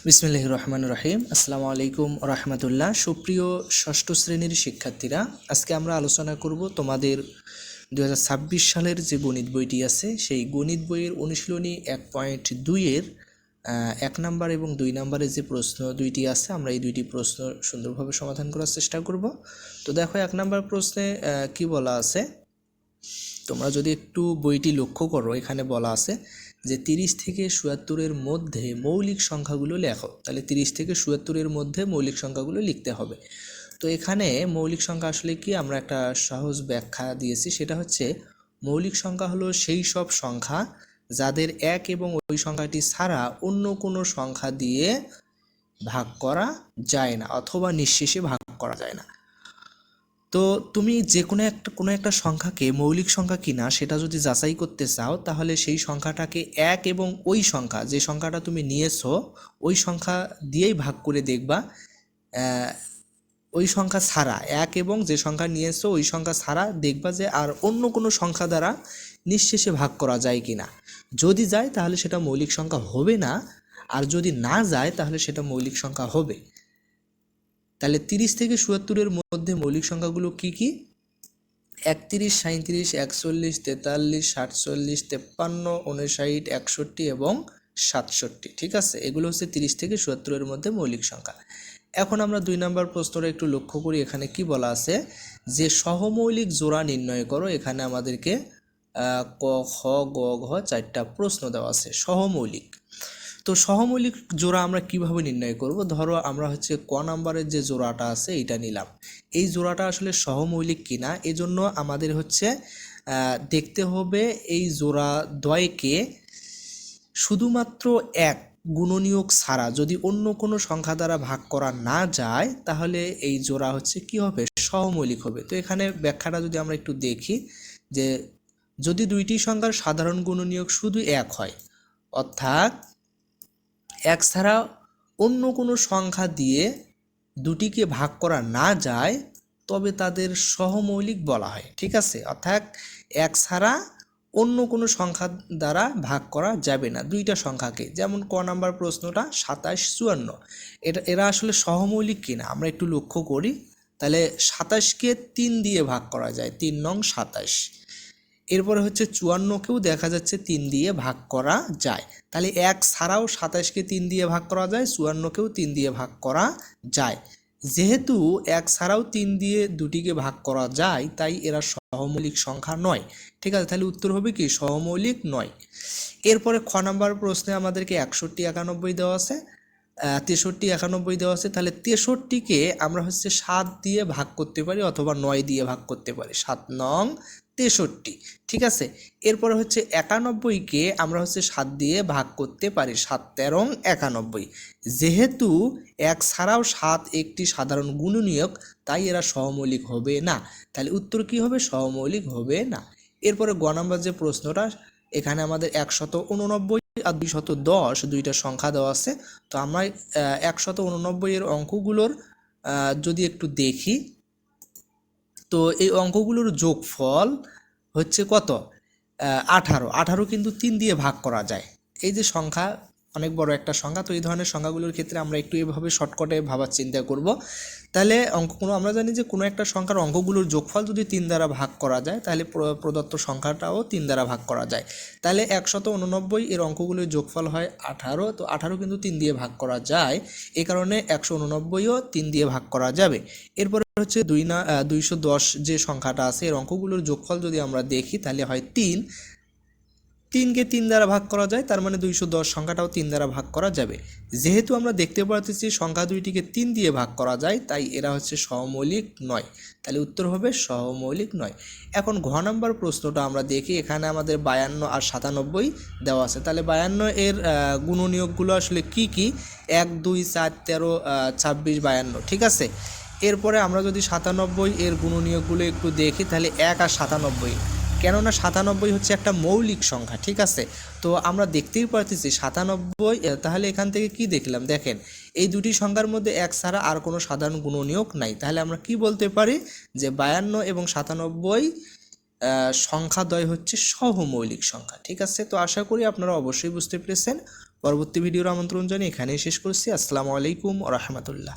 বিসমিল্লাহির রহমানির রহিম। আসসালামু আলাইকুম রহমতুল্লাহ। সুপ্রিয় ষষ্ঠ শ্রেণীর শিক্ষার্থীরা, আজকে আমরা আলোচনা করব তোমাদের 2026 সালের যে গণিত বইটি আছে সেই গণিত বইয়ের অনুশীলনী 1.2-এর 1 নাম্বার এবং 2 নাম্বারের যে প্রশ্ন দুইটি আছে, আমরা এই দুইটি প্রশ্ন সুন্দরভাবে সমাধান করার চেষ্টা করব। তো দেখো 1 নাম্বার প্রশ্নে কি বলা আছে, তোমরা যদি একটু বইটি লক্ষ্য করো, এখানে বলা আছে যে 30 থেকে 77-এর মধ্যে মৌলিক সংখ্যাগুলো লেখো। তাহলে 30 থেকে 77-এর মধ্যে মৌলিক সংখ্যাগুলো লিখতে হবে। তো এখানে মৌলিক সংখ্যা আসলে কি, আমরা একটা সহজ ব্যাখ্যা দিয়েছি, সেটা হচ্ছে মৌলিক সংখ্যা হলো সেই সব সংখ্যা যাদের এক এবং ওই সংখ্যাটি ছাড়া অন্য কোনো সংখ্যা দিয়ে ভাগ করা যায় না অথবা নিঃশেষে ভাগ করা যায় না। তো তুমি যে কোনো একটা সংখ্যাকে মৌলিক সংখ্যা কিনা সেটা যদি যাচাই করতে চাও, তাহলে সেই সংখ্যাটাকে এক এবং ওই সংখ্যা, যে সংখ্যাটা তুমি নিয়েছো ওই সংখ্যা দিয়েই ভাগ করে দেখবা ওই সংখ্যা ছাড়া, এক এবং যে সংখ্যা নিয়েছো ওই সংখ্যা ছাড়া দেখবা যে আর অন্য কোনো সংখ্যা দ্বারা নিঃশেষে ভাগ করা যায় কিনা। যদি যায় তাহলে সেটা মৌলিক সংখ্যা হবে না, আর যদি না যায় তাহলে সেটা মৌলিক সংখ্যা হবে। তাহলে 30 থেকে 77-এর মধ্যে মৌলিক সংখ্যাগুলো কি কি? 31, 37, 41, 43, 47, 53, 59, 61 এবং 67। ঠিক আছে, এগুলো হচ্ছে 30 থেকে 77-এর মধ্যে মৌলিক সংখ্যা। এখন আমরা 2 নম্বর প্রশ্নটা একটু লক্ষ্য করি। এখানে কি বলা আছে যে সহমৌলিক জোড়া নির্ণয় করো। এখানে আমাদেরকে ক, খ, গ, ঘ 4টা প্রশ্ন দেওয়া আছে সহমৌলিক। তো সহমৌলিক জোড়া আমরা কিভাবে নির্ণয় করব? ধরো আমরা হচ্ছে ক নাম্বারের যে জোড়াটা আছে এইটা নিলাম। এই জোড়াটা আসলে সহমৌলিক কিনা, এজন্য আমাদের হচ্ছে দেখতে হবে এই জোড়া দ্বয়কে শুধুমাত্র এক গুণনীয়ক ছাড়া যদি অন্য কোনো সংখ্যা দ্বারা ভাগ করা না যায়, তাহলে এই জোড়া হচ্ছে কি হবে? সহমৌলিক হবে। তো এখানে ব্যাখ্যাটা যদি আমরা একটু দেখি, যে যদি দুইটি সংখ্যার সাধারণ গুণনীয়ক শুধু এক হয়, অর্থাৎ এক ছাড়া অন্য কোনো সংখ্যা দিয়ে দুটিকে ভাগ করা না যায়, তবে তাদের সহমৌলিক বলা হয়। ঠিক আছে, অর্থাৎ এক ছাড়া অন্য কোনো সংখ্যা দ্বারা ভাগ করা যাবে না দুইটা সংখ্যাকে। যেমন ক নাম্বার প্রশ্নটা 27, 54, এরা আসলে সহমৌলিক কিনা আমরা একটু লক্ষ্য করি। তাহলে 27কে 3 দিয়ে ভাগ করা যায়, 3 নং 27। এরপরে হচ্ছে 54কেও দেখা যাচ্ছে 3 দিয়ে ভাগ করা যায়। তাহলে এক ছাড়াও 27কে 3 দিয়ে ভাগ করা যায়, 54কেও 3 দিয়ে ভাগ করা যায়। যেহেতু এক ছাড়াও 3 দিয়ে দুটিকে ভাগ করা যায়, তাই এরা সহমৌলিক সংখ্যা নয়। ঠিক আছে, তাহলে উত্তর হবে কি? সহমৌলিক নয়। এরপরে খ নাম্বার প্রশ্নে আমাদেরকে 61, 91 দেওয়া আছে, 63, 91 দেওয়া আছে। তাহলে 63কে আমরা হচ্ছে 7 দিয়ে ভাগ করতে পারি অথবা 9 দিয়ে ভাগ করতে পারি, 7 নং 63। ঠিক আছে, এরপরে হচ্ছে 91কে আমরা হচ্ছে 7 দিয়ে ভাগ করতে পারি, 7 13 91। যেহেতু এক ছাড়াও 7 একটি সাধারণ গুণনীয়ক, তাই এরা সহমৌলিক হবে না। তাহলে উত্তর কি হবে? সহমৌলিক হবে না। এরপরে গ নাম্বার যে প্রশ্নটা, এখানে আমাদের 189 আর 210 দুইটা সংখ্যা দেওয়া আছে। তো আমরা 189 এর অঙ্কগুলোর যদি একটু দেখি, তো এই অঙ্কগুলোর যোগফল হচ্ছে কত? 18 কিন্তু 3 দিয়ে ভাগ করা যায়। এই যে সংখ্যা, অনেক বড় একটা সংখ্যা, তো এই ধরনের সংখ্যাগুলোর ক্ষেত্রে আমরা একটু এভাবে শর্টকাটে ভাবার চিন্তা করব। তাহলে অঙ্কগুলো আমরা জানি যে কোনো একটা সংখ্যার অঙ্কগুলোর যোগফল যদি 3 দ্বারা ভাগ করা যায়, তাহলে প্রদত্ত সংখ্যাটাও 3 দ্বারা ভাগ করা যায়। তাহলে 189 এর অঙ্কগুলোর যোগফল হয় 18। তো 18 কিন্তু 3 দিয়ে ভাগ করা যায়, এই কারণে 189ও 3 দিয়ে ভাগ করা যাবে। এরপরে হচ্ছে 210 যে সংখ্যাটা আছে, এর অঙ্কগুলোর যোগফল যদি আমরা দেখি তাহলে হয় 3। 3কে 3 দ্বারা ভাগ করা যায়, তার মানে 210 সংখ্যাটাও 3 দ্বারা ভাগ করা যাবে। যেহেতু আমরা দেখতে পাচ্ছি সংখ্যা দুইটিকে 3 দিয়ে ভাগ করা যায়, তাই এরা হচ্ছে সহমৌলিক নয়। তাহলে উত্তর হবে সহমৌলিক নয়। এখন ঘ নাম্বার প্রশ্নটা আমরা দেখি। এখানে আমাদের 52 আর 97 দেওয়া আছে। তাহলে 52 এর গুণনীয়কগুলো আসলে কি কি? 1, 2, 4, 13, 26, 52। ঠিক আছে, এরপরে আমরা যদি 97 এর গুণনীয়কগুলো একটু দেখি, তাহলে 1 আর 97, কেননা 97 হচ্ছে একটা মৌলিক সংখ্যা। ঠিক আছে, তো আমরা দেখতেই পাচ্ছি 97। তাহলে এখান থেকে কি দেখলাম? দেখেন, এই দুটি সংখ্যার মধ্যে এক ছাড়া আর কোনো সাধারণ গুণনীয়ক নাই। তাহলে আমরা কি বলতে পারি যে 52 এবং 97 সংখ্যাদ্বয় হচ্ছে সহমৌলিক সংখ্যা। ঠিক আছে, তো আশা করি আপনারা অবশ্যই বুঝতে পেরেছেন। পরবর্তী ভিডিওর আমন্ত্রণ জানিয়ে এখানেই শেষ করছি। আসসালামু আলাইকুম ওয়া রাহমাতুল্লাহ।